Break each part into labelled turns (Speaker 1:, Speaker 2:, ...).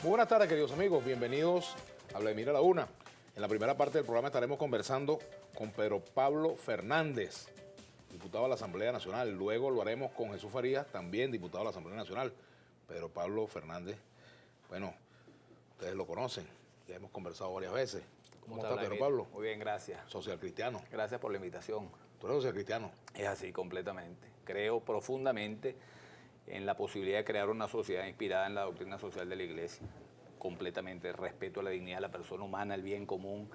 Speaker 1: Muy buenas tardes, queridos amigos. Bienvenidos a Vladimir a la Una. En la primera parte del programa estaremos conversando con Pedro Pablo Fernández, diputado de la Asamblea Nacional. Luego lo haremos con Jesús Farías, también diputado de la Asamblea Nacional. Pedro Pablo Fernández, bueno, ustedes lo conocen, ya hemos conversado varias veces. ¿Cómo está Pedro Pablo?
Speaker 2: Muy bien, gracias.
Speaker 1: Social cristiano.
Speaker 2: Gracias por la invitación.
Speaker 1: ¿Tú eres social cristiano?
Speaker 2: Es así, completamente. Creo profundamente en la posibilidad de crear una sociedad inspirada en la doctrina social de la Iglesia. Completamente. Respeto a la dignidad de la persona humana, el bien común.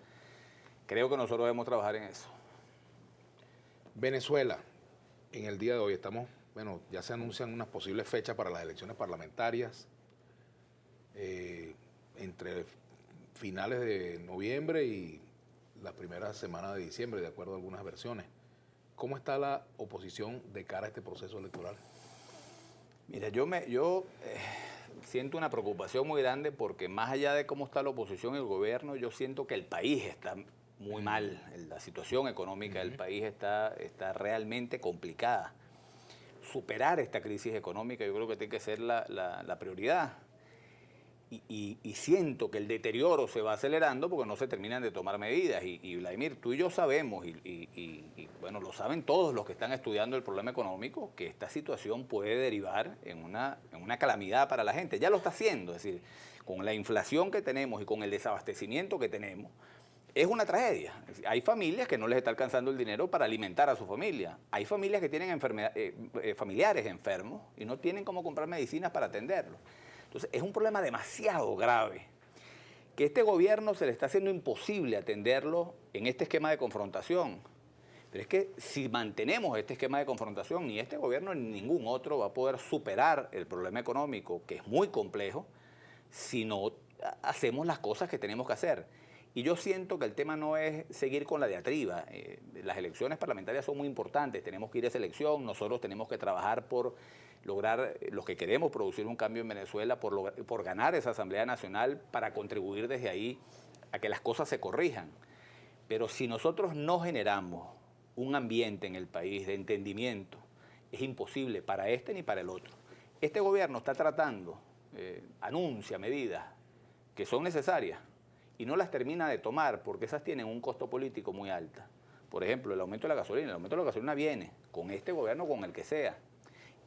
Speaker 2: Creo que nosotros debemos trabajar en eso.
Speaker 1: Venezuela, en el día de hoy estamos, bueno, ya se anuncian unas posibles fechas para las elecciones parlamentarias entre finales de noviembre y la primera semana de diciembre, de acuerdo a algunas versiones. ¿Cómo está la oposición de cara a este proceso electoral?
Speaker 2: Mira, yo siento una preocupación muy grande porque más allá de cómo está la oposición y el gobierno, yo siento que el país está muy mal. La situación económica del país está realmente complicada. Superar esta crisis económica yo creo que tiene que ser la prioridad. Y siento que el deterioro se va acelerando porque no se terminan de tomar medidas. Y Vladimir, tú y yo sabemos, y bueno, lo saben todos los que están estudiando el problema económico, que esta situación puede derivar en una calamidad para la gente. Ya lo está haciendo, es decir, con la inflación que tenemos y con el desabastecimiento que tenemos, es una tragedia. Hay familias que no les está alcanzando el dinero para alimentar a su familia. Hay familias que tienen familiares enfermos y no tienen cómo comprar medicinas para atenderlos. Entonces, es un problema demasiado grave que este gobierno se le está haciendo imposible atenderlo en este esquema de confrontación. Pero es que si mantenemos este esquema de confrontación, ni este gobierno ni ningún otro va a poder superar el problema económico, que es muy complejo, si no hacemos las cosas que tenemos que hacer. Y yo siento que el tema no es seguir con la diatriba. Las elecciones parlamentarias son muy importantes, tenemos que ir a esa elección, nosotros tenemos que trabajar por lograr, los que queremos producir un cambio en Venezuela, por ganar esa Asamblea Nacional para contribuir desde ahí a que las cosas se corrijan. Pero si nosotros no generamos un ambiente en el país de entendimiento, es imposible para este ni para el otro. Este gobierno está tratando, anuncia medidas que son necesarias y no las termina de tomar porque esas tienen un costo político muy alto. Por ejemplo, el aumento de la gasolina. El aumento de la gasolina viene con este gobierno o con el que sea.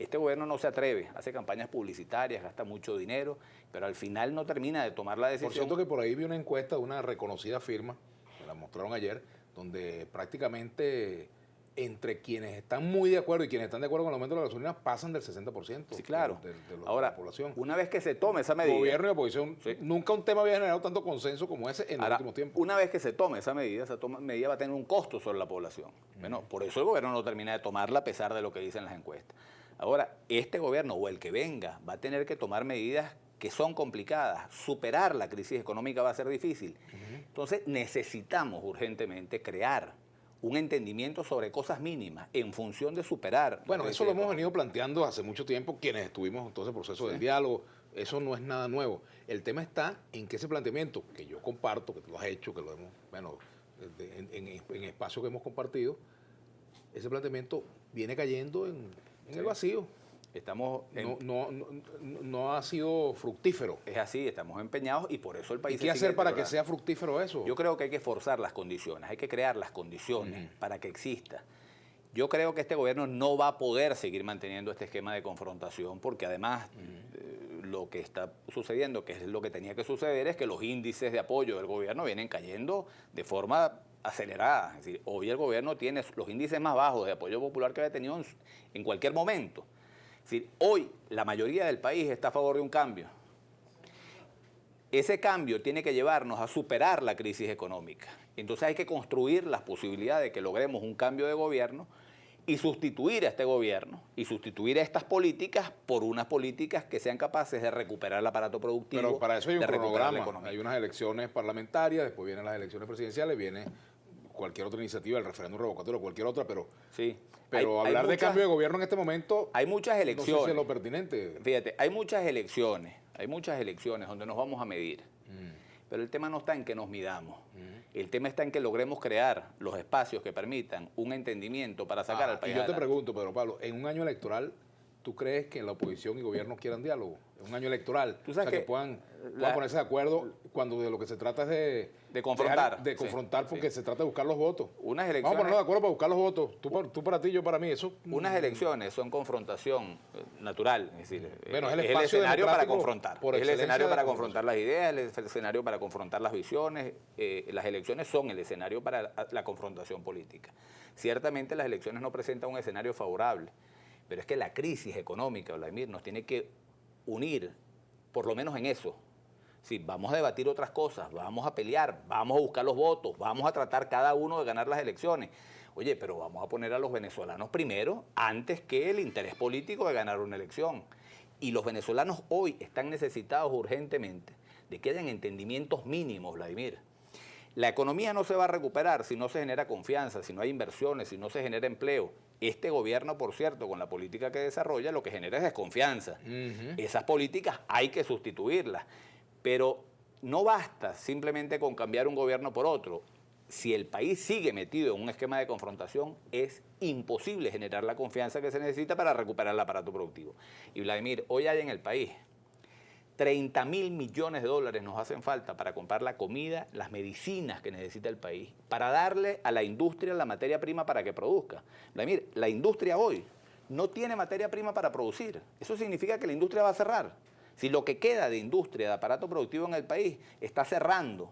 Speaker 2: Este gobierno no se atreve, hace campañas publicitarias, gasta mucho dinero, pero al final no termina de tomar la decisión.
Speaker 1: Por cierto que por ahí vi una encuesta de una reconocida firma, me la mostraron ayer, donde prácticamente entre quienes están muy de acuerdo y quienes están de acuerdo con el aumento de la gasolina pasan del 60%.
Speaker 2: Sí, claro.
Speaker 1: de
Speaker 2: Ahora,
Speaker 1: la población.
Speaker 2: una vez que se tome esa medida...
Speaker 1: Gobierno y oposición,
Speaker 2: sí.
Speaker 1: Nunca un tema había generado tanto consenso como ese en el último tiempo.
Speaker 2: Una vez que se tome esa medida va a tener un costo sobre la población. Bueno, por eso el gobierno no termina de tomarla a pesar de lo que dicen las encuestas. Ahora, este gobierno o el que venga va a tener que tomar medidas que son complicadas. Superar la crisis económica va a ser difícil. Entonces necesitamos urgentemente crear un entendimiento sobre cosas mínimas en función de superar.
Speaker 1: Bueno, eso lo hemos venido planteando hace mucho tiempo quienes estuvimos en todo ese proceso del diálogo. Eso no es nada nuevo. El tema está en que ese planteamiento, que yo comparto, que tú lo has hecho, que lo hemos, bueno, en espacios que hemos compartido, ese planteamiento viene cayendo en el vacío. No ha sido fructífero.
Speaker 2: Es así, estamos empeñados y por eso el país...
Speaker 1: ¿Y qué hacer para que sea fructífero eso?
Speaker 2: Yo creo que hay que forzar las condiciones, hay que crear las condiciones para que exista. Yo creo que este gobierno no va a poder seguir manteniendo este esquema de confrontación porque además lo que está sucediendo, que es lo que tenía que suceder, es que los índices de apoyo del gobierno vienen cayendo de forma acelerada. Es decir, hoy el gobierno tiene los índices más bajos de apoyo popular que había tenido en cualquier momento. Es decir, hoy la mayoría del país está a favor de un cambio. Ese cambio tiene que llevarnos a superar la crisis económica. Entonces hay que construir las posibilidades de que logremos un cambio de gobierno y sustituir a este gobierno y sustituir a estas políticas por unas políticas que sean capaces de recuperar el aparato productivo.
Speaker 1: Pero para eso hay un cronograma. Hay unas elecciones parlamentarias, después vienen las elecciones presidenciales, viene cualquier otra iniciativa, el referéndum revocatorio, cualquier otra, pero hablar de cambio de gobierno en este momento
Speaker 2: hay muchas elecciones.
Speaker 1: No sé si es lo pertinente.
Speaker 2: Fíjate, hay muchas elecciones donde nos vamos a medir. Pero el tema no está en que nos midamos. El tema está en que logremos crear los espacios que permitan un entendimiento para sacar al país
Speaker 1: Y yo te
Speaker 2: adelante.
Speaker 1: pregunto, Pedro Pablo, en un año electoral, ¿tú crees que la oposición y gobierno quieran diálogo? Es un año electoral.
Speaker 2: Tú sabes
Speaker 1: que puedan ponerse de acuerdo cuando de lo que se trata es
Speaker 2: de confrontar.
Speaker 1: De confrontar, porque se trata de buscar los votos.
Speaker 2: Unas elecciones,
Speaker 1: vamos a ponernos de acuerdo para buscar los votos. Tú para ti, yo para mí. Eso.
Speaker 2: Unas elecciones son confrontación natural. Es decir,
Speaker 1: bueno,
Speaker 2: es el escenario para confrontar.
Speaker 1: Es
Speaker 2: el escenario para confrontar las ideas, el escenario para confrontar las visiones. Las elecciones son el escenario para la confrontación política. Ciertamente las elecciones no presentan un escenario favorable, pero es que la crisis económica, Vladimir, nos tiene que unir, por lo menos en eso. Sí, vamos a debatir otras cosas, vamos a pelear, vamos a buscar los votos, vamos a tratar cada uno de ganar las elecciones. Oye, pero vamos a poner a los venezolanos primero antes que el interés político de ganar una elección. Y los venezolanos hoy están necesitados urgentemente de que hayan entendimientos mínimos, Vladimir. La economía no se va a recuperar si no se genera confianza, si no hay inversiones, si no se genera empleo. Este gobierno, por cierto, con la política que desarrolla, lo que genera es desconfianza. Esas políticas hay que sustituirlas, pero no basta simplemente con cambiar un gobierno por otro. Si el país sigue metido en un esquema de confrontación, es imposible generar la confianza que se necesita para recuperar el aparato productivo. Y Vladimir, hoy hay en el país 30.000 millones de dólares nos hacen falta para comprar la comida, las medicinas que necesita el país, para darle a la industria la materia prima para que produzca. Vladimir, la industria hoy no tiene materia prima para producir. Eso significa que la industria va a cerrar. Si lo que queda de industria, de aparato productivo en el país, está cerrando,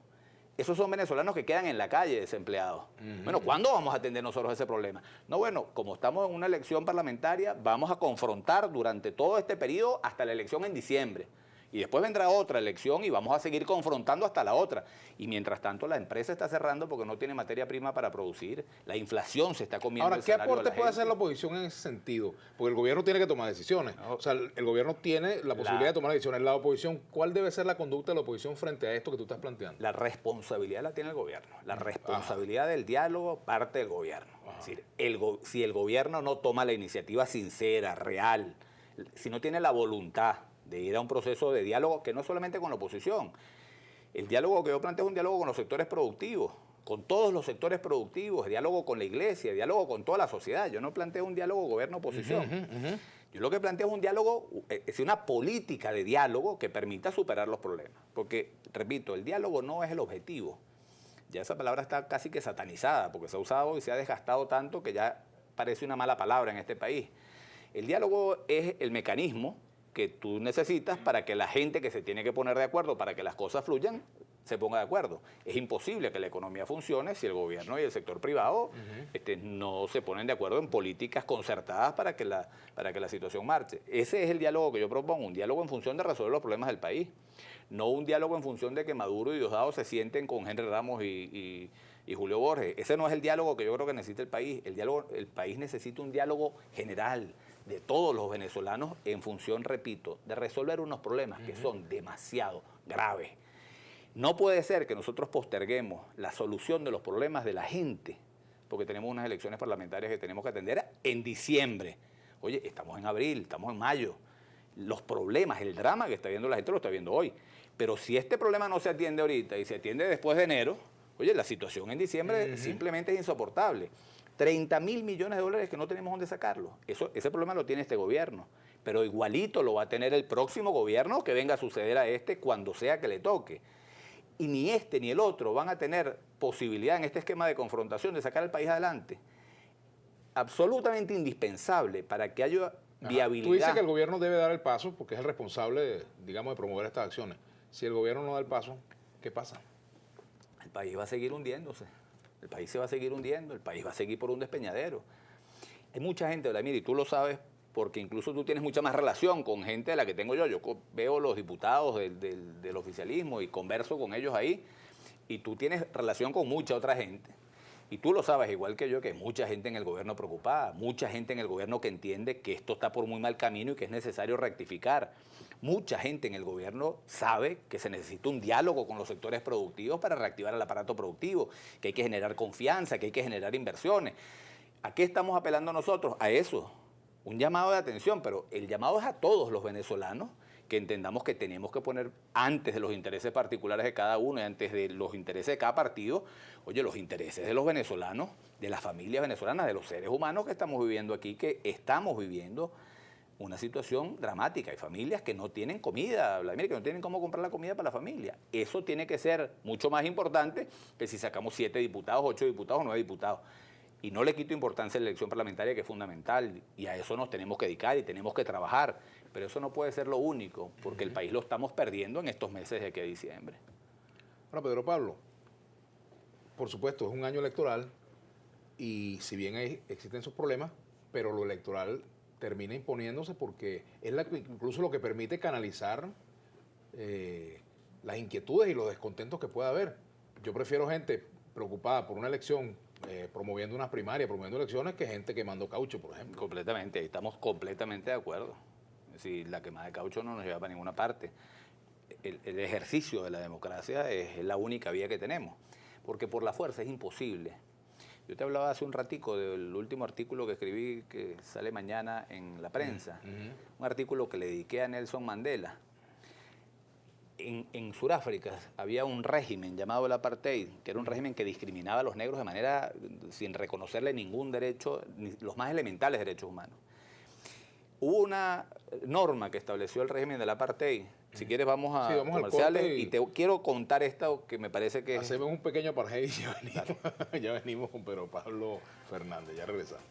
Speaker 2: esos son venezolanos que quedan en la calle desempleados. Bueno, ¿cuándo vamos a atender nosotros ese problema? No, bueno, como estamos en una elección parlamentaria, vamos a confrontar durante todo este periodo hasta la elección en diciembre. Y después vendrá otra elección y vamos a seguir confrontando hasta la otra. Y mientras tanto la empresa está cerrando porque no tiene materia prima para producir. La inflación se está comiendo el salario de la gente.
Speaker 1: Ahora, ¿qué aporte puede hacer la oposición en ese sentido? Porque el gobierno tiene que tomar decisiones. O sea, el gobierno tiene la posibilidad de tomar decisiones. La oposición, ¿cuál debe ser la conducta de la oposición frente a esto que tú estás planteando?
Speaker 2: La responsabilidad la tiene el gobierno. La responsabilidad del diálogo parte del gobierno. Es decir, si el gobierno no toma la iniciativa sincera, real, si no tiene la voluntad de ir a un proceso de diálogo que no es solamente con la oposición. El diálogo que yo planteo es un diálogo con los sectores productivos, con todos los sectores productivos, diálogo con la iglesia, diálogo con toda la sociedad. Yo no planteo un diálogo gobierno-oposición. Yo lo que planteo es un diálogo, es una política de diálogo que permita superar los problemas. Porque, repito, el diálogo no es el objetivo. Ya esa palabra está casi que satanizada, porque se ha usado y se ha desgastado tanto que ya parece una mala palabra en este país. El diálogo es el mecanismo que tú necesitas para que la gente que se tiene que poner de acuerdo, para que las cosas fluyan, se ponga de acuerdo. Es imposible que la economía funcione si el gobierno y el sector privado no se ponen de acuerdo en políticas concertadas para que la situación marche. Ese es el diálogo que yo propongo, un diálogo en función de resolver los problemas del país, no un diálogo en función de que Maduro y Diosdado se sienten con Henry Ramos y Julio Borges. Ese no es el diálogo que yo creo que necesita el país. El país necesita un diálogo general de todos los venezolanos en función, repito, de resolver unos problemas que son demasiado graves. No puede ser que nosotros posterguemos la solución de los problemas de la gente, porque tenemos unas elecciones parlamentarias que tenemos que atender en diciembre. Oye, estamos en abril, estamos en mayo. Los problemas, el drama que está viendo la gente lo está viendo hoy. Pero si este problema no se atiende ahorita y se atiende después de enero, oye, la situación en diciembre simplemente es insoportable. 30.000 millones de dólares que no tenemos dónde sacarlo. Ese problema lo tiene este gobierno, pero igualito lo va a tener el próximo gobierno que venga a suceder a este cuando sea que le toque. Y ni este ni el otro van a tener posibilidad en este esquema de confrontación de sacar al país adelante. Absolutamente indispensable para que haya viabilidad.
Speaker 1: Tú dices que el gobierno debe dar el paso porque es el responsable, digamos, de promover estas acciones. Si el gobierno no da el paso, ¿qué pasa?
Speaker 2: El país va a seguir hundiéndose. El país se va a seguir hundiendo, el país va a seguir por un despeñadero. Hay mucha gente, Vladimir, y tú lo sabes, porque incluso tú tienes mucha más relación con gente de la que tengo yo. Yo veo los diputados del oficialismo y converso con ellos ahí, y tú tienes relación con mucha otra gente. Y tú lo sabes, igual que yo, que hay mucha gente en el gobierno preocupada, mucha gente en el gobierno que entiende que esto está por muy mal camino y que es necesario rectificar. Mucha gente en el gobierno sabe que se necesita un diálogo con los sectores productivos para reactivar el aparato productivo, que hay que generar confianza, que hay que generar inversiones. ¿A qué estamos apelando nosotros? A eso, un llamado de atención, pero el llamado es a todos los venezolanos, que entendamos que tenemos que poner antes de los intereses particulares de cada uno y antes de los intereses de cada partido, oye, los intereses de los venezolanos, de las familias venezolanas, de los seres humanos que estamos viviendo aquí, que estamos viviendo una situación dramática. Hay familias que no tienen comida, Vladimir, que no tienen cómo comprar la comida para la familia. Eso tiene que ser mucho más importante que si sacamos 7 diputados, 8 diputados o 9 diputados. Y no le quito importancia a la elección parlamentaria, que es fundamental, y a eso nos tenemos que dedicar y tenemos que trabajar. Pero eso no puede ser lo único, porque el país lo estamos perdiendo en estos meses de aquí a diciembre.
Speaker 1: Bueno, Pedro Pablo, por supuesto, es un año electoral y si bien existen sus problemas, pero lo electoral termina imponiéndose porque es incluso lo que permite canalizar las inquietudes y los descontentos que pueda haber. Yo prefiero gente preocupada por una elección, promoviendo unas primarias, promoviendo elecciones, que gente quemando caucho, por ejemplo.
Speaker 2: Completamente, estamos completamente de acuerdo. Es decir, la quemada de caucho no nos lleva para ninguna parte. El ejercicio de la democracia es la única vía que tenemos, porque por la fuerza es imposible. Yo te hablaba hace un ratico del último artículo que escribí, que sale mañana en la prensa, un artículo que le dediqué a Nelson Mandela. En Sudáfrica había un régimen llamado el apartheid, que era un régimen que discriminaba a los negros de manera sin reconocerle ningún derecho, ni los más elementales derechos humanos. Hubo una norma que estableció el régimen del apartheid. Si quieres vamos a comerciales y te quiero contar esto que me parece que...
Speaker 1: Hacemos un pequeño apartheid y ya venimos con Pedro Pablo Fernández. Ya regresamos.